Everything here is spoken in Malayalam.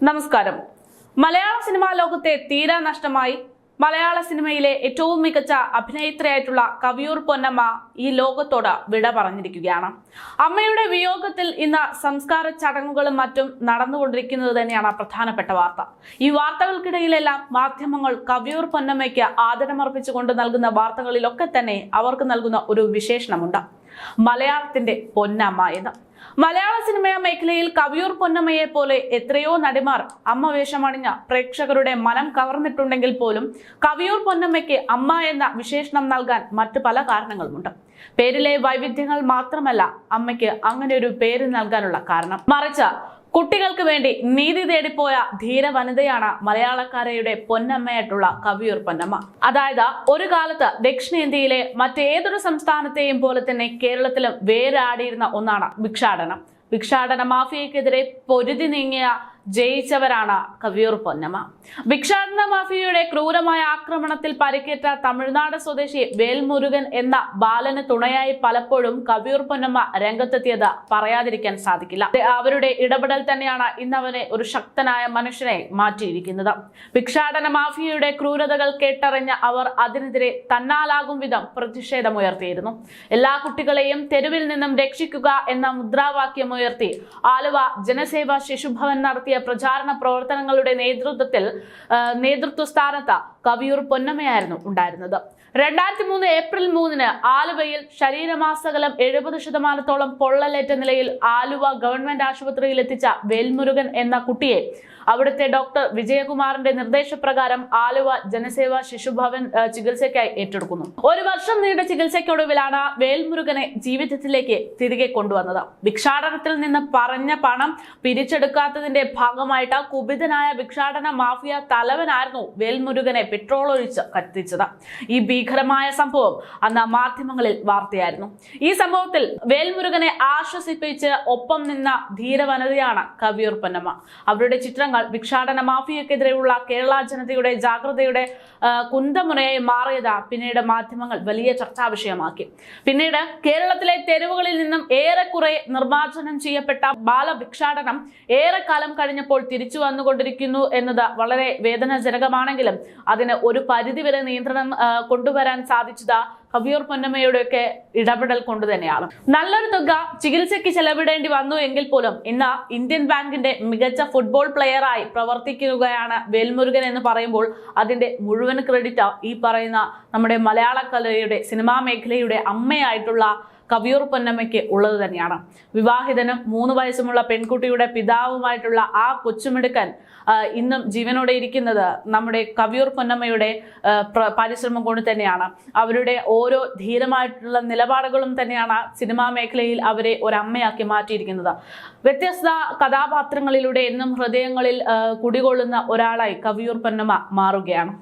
നമസ്കാരം. മലയാള സിനിമാ ലോകത്തെ തീരാ നഷ്ടമായി മലയാള സിനിമയിലെ ഏറ്റവും മികച്ച അഭിനേത്രിയായിട്ടുള്ള കവിയൂർ പൊന്നമ്മ ഈ ലോകത്തോട് വിട പറഞ്ഞിരിക്കുകയാണ്. അമ്മയുടെ വിയോഗത്തിൽ ഇന്ന് സംസ്കാര ചടങ്ങുകളും മറ്റും നടന്നുകൊണ്ടിരിക്കുന്നത് തന്നെയാണ് പ്രധാനപ്പെട്ട വാർത്ത. ഈ വാർത്തകൾക്കിടയിലെല്ലാം മാധ്യമങ്ങൾ കവിയൂർ പൊന്നമ്മയ്ക്ക് ആദരമർപ്പിച്ചുകൊണ്ട് നൽകുന്ന വാർത്തകളിലൊക്കെ തന്നെ അവർക്ക് നൽകുന്ന ഒരു വിശേഷണമുണ്ട്: മലയാളത്തിന്റെ പൊന്നമ്മ എന്ന്. മലയാള സിനിമാ മേഖലയിൽ കവിയൂർ പൊന്നമ്മയെ പോലെ എത്രയോ നടിമാർ അമ്മ വേഷമണിഞ്ഞ പ്രേക്ഷകരുടെ മനം കവർന്നിട്ടുണ്ടെങ്കിൽ പോലും കവിയൂർ പൊന്നമ്മയ്ക്ക് അമ്മ എന്ന വിശേഷണം നൽകാൻ മറ്റു പല കാരണങ്ങളുമുണ്ട്. പേരിലെ വൈവിധ്യങ്ങൾ മാത്രമല്ല അമ്മയ്ക്ക് അങ്ങനെ ഒരു പേര് നൽകാനുള്ള കാരണം, മറിച്ച് കുട്ടികൾക്ക് വേണ്ടി നീതി തേടിപ്പോയ ധീര വനിതയാണ് മലയാളക്കാരയുടെ പൊന്നമ്മയായിട്ടുള്ള കവിയൂർ പൊന്നമ്മ. അതായത് ഒരു കാലത്ത് ദക്ഷിണേന്ത്യയിലെ മറ്റേതൊരു സംസ്ഥാനത്തെയും പോലെ തന്നെ കേരളത്തിലും വേരാടിയിരുന്ന ഒന്നാണ് ഭിക്ഷാടനം. ഭിക്ഷാടന മാഫിയക്കെതിരെ പൊരുതി നീങ്ങിയ ജയിച്ചവരാണ് കവിയൂർ പൊന്നമ്മ. ഭിക്ഷാടന മാഫിയയുടെ ക്രൂരമായ ആക്രമണത്തിൽ പരിക്കേറ്റ തമിഴ്നാട് സ്വദേശി വേൽമുരുകൻ എന്ന ബാലന് തുണയായി പലപ്പോഴും കവിയൂർ പൊന്നമ്മ രംഗത്തെത്തിയത് പറയാതിരിക്കാൻ സാധിക്കില്ല. അവരുടെ ഇടപെടൽ തന്നെയാണ് ഇന്നവനെ ഒരു ശക്തനായ മനുഷ്യനെ മാറ്റിയിരിക്കുന്നത്. ഭിക്ഷാടന മാഫിയയുടെ ക്രൂരതകൾ കേട്ടറിഞ്ഞ അവർ അതിനെതിരെ തന്നാലാകും വിധം പ്രതിഷേധമുയർത്തിയിരുന്നു. എല്ലാ കുട്ടികളെയും തെരുവിൽ നിന്നും രക്ഷിക്കുക എന്ന മുദ്രാവാക്യമുയർത്തി ആലുവ ജനസേവ ശിശുഭവൻ നടത്തിയ പ്രചാരണ പ്രവർത്തനങ്ങളുടെ നേതൃത്വ സ്ഥാനത്ത് കവിയൂർ പൊന്നമ്മയായിരുന്നു ഉണ്ടായിരുന്നത്. 2003 ഏപ്രിൽ 3 ആലുവയിൽ ശരീരമാസകലം 70% പൊള്ളലേറ്റ നിലയിൽ ആലുവ ഗവൺമെന്റ് ആശുപത്രിയിൽ എത്തിച്ച വേൽമുരുകൻ എന്ന കുട്ടിയെ അവിടുത്തെ ഡോക്ടർ വിജയകുമാറിന്റെ നിർദ്ദേശപ്രകാരം ആലുവ ജനസേവ ശിശുഭവൻ ചികിത്സയ്ക്കായി ഏറ്റെടുക്കുന്നു. 1 വർഷം നീണ്ട ചികിത്സയ്ക്കൊടുവിലാണ് വേൽമുരുകനെ ജീവിതത്തിലേക്ക് തിരികെ കൊണ്ടുവന്നത്. ഭിക്ഷാടനത്തിൽ നിന്ന് പറഞ്ഞ പണം പിരിച്ചെടുക്കാത്തതിന്റെ ഭാഗമായിട്ട് കുപിതനായ ഭിക്ഷാടന മാഫിയ തലവനായിരുന്നു വേൽമുരുകനെ പെട്രോൾ ഒഴിച്ച് കത്തിച്ചത്. ഈ ഭീകരമായ സംഭവം അന്ന് മാധ്യമങ്ങളിൽ വാർത്തയായിരുന്നു. ഈ സംഭവത്തിൽ വേൽമുരുകനെ ആശ്വസിപ്പിച്ച് ഒപ്പം നിന്ന ധീരവനിതയാണ് കവിയൂർ പൊന്നമ്മ. അവരുടെ ചിത്രങ്ങൾ ഭിക്ഷാടന മാഫിയക്കെതിരെയുള്ള കേരള ജനതയുടെ ജാഗ്രതയുടെ കുന്തമുനയായി മാറിയത് പിന്നീട് മാധ്യമങ്ങൾ വലിയ ചർച്ചാ വിഷയമാക്കി. പിന്നീട് കേരളത്തിലെ തെരുവുകളിൽ നിന്നും ഏറെക്കുറെ നിർമ്മാർജ്ജനം ചെയ്യപ്പെട്ട ബാലഭിക്ഷാടനം ഏറെക്കാലം കഴിഞ്ഞപ്പോൾ തിരിച്ചു വന്നുകൊണ്ടിരിക്കുന്നു എന്നത് വളരെ വേദനാജനകമാണെങ്കിലും അതിന് ഒരു പരിധിവരെ നിയന്ത്രണം കൊണ്ടുവരാൻ സാധിച്ചത് കവിയൂർ പൊന്നമ്മയുടെയൊക്കെ ഇടപെടൽ കൊണ്ട് തന്നെയാണ്. നല്ലൊരു തുക ചികിത്സയ്ക്ക് ചെലവിടേണ്ടി വന്നു എങ്കിൽ പോലും ഇന്ന് ഇന്ത്യൻ ബാങ്കിന്റെ മികച്ച ഫുട്ബോൾ പ്ലെയറായി പ്രവർത്തിക്കുകയാണ് വേൽമുരുകൻ എന്ന് പറയുമ്പോൾ അതിന്റെ മുഴുവൻ ക്രെഡിറ്റ് ഈ പറയുന്ന നമ്മുടെ മലയാള കലയുടെ സിനിമാ മേഖലയുടെ അമ്മയായിട്ടുള്ള കവിയൂർ പൊന്നമ്മയ്ക്ക് ഉള്ളത് തന്നെയാണ്. വിവാഹിതനും 3 വയസ്സുമുള്ള പെൺകുട്ടിയുടെ പിതാവുമായിട്ടുള്ള ആ കൊച്ചുമിടുക്കൻ ഇന്നും ജീവനോടെ ഇരിക്കുന്നത് നമ്മുടെ കവിയൂർ പൊന്നമ്മയുടെ പരിശ്രമം കൊണ്ട് തന്നെയാണ്. അവരുടെ ഓരോ ധീരമായിട്ടുള്ള നിലപാടുകളും തന്നെയാണ് സിനിമാ മേഖലയിൽ അവരെ ഒരമ്മയാക്കി മാറ്റിയിരിക്കുന്നത്. വ്യത്യസ്ത കഥാപാത്രങ്ങളിലൂടെ എന്നും ഹൃദയങ്ങളിൽ കുടികൊള്ളുന്ന ഒരാളായി കവിയൂർ പൊന്നമ്മ മാറുകയാണ്.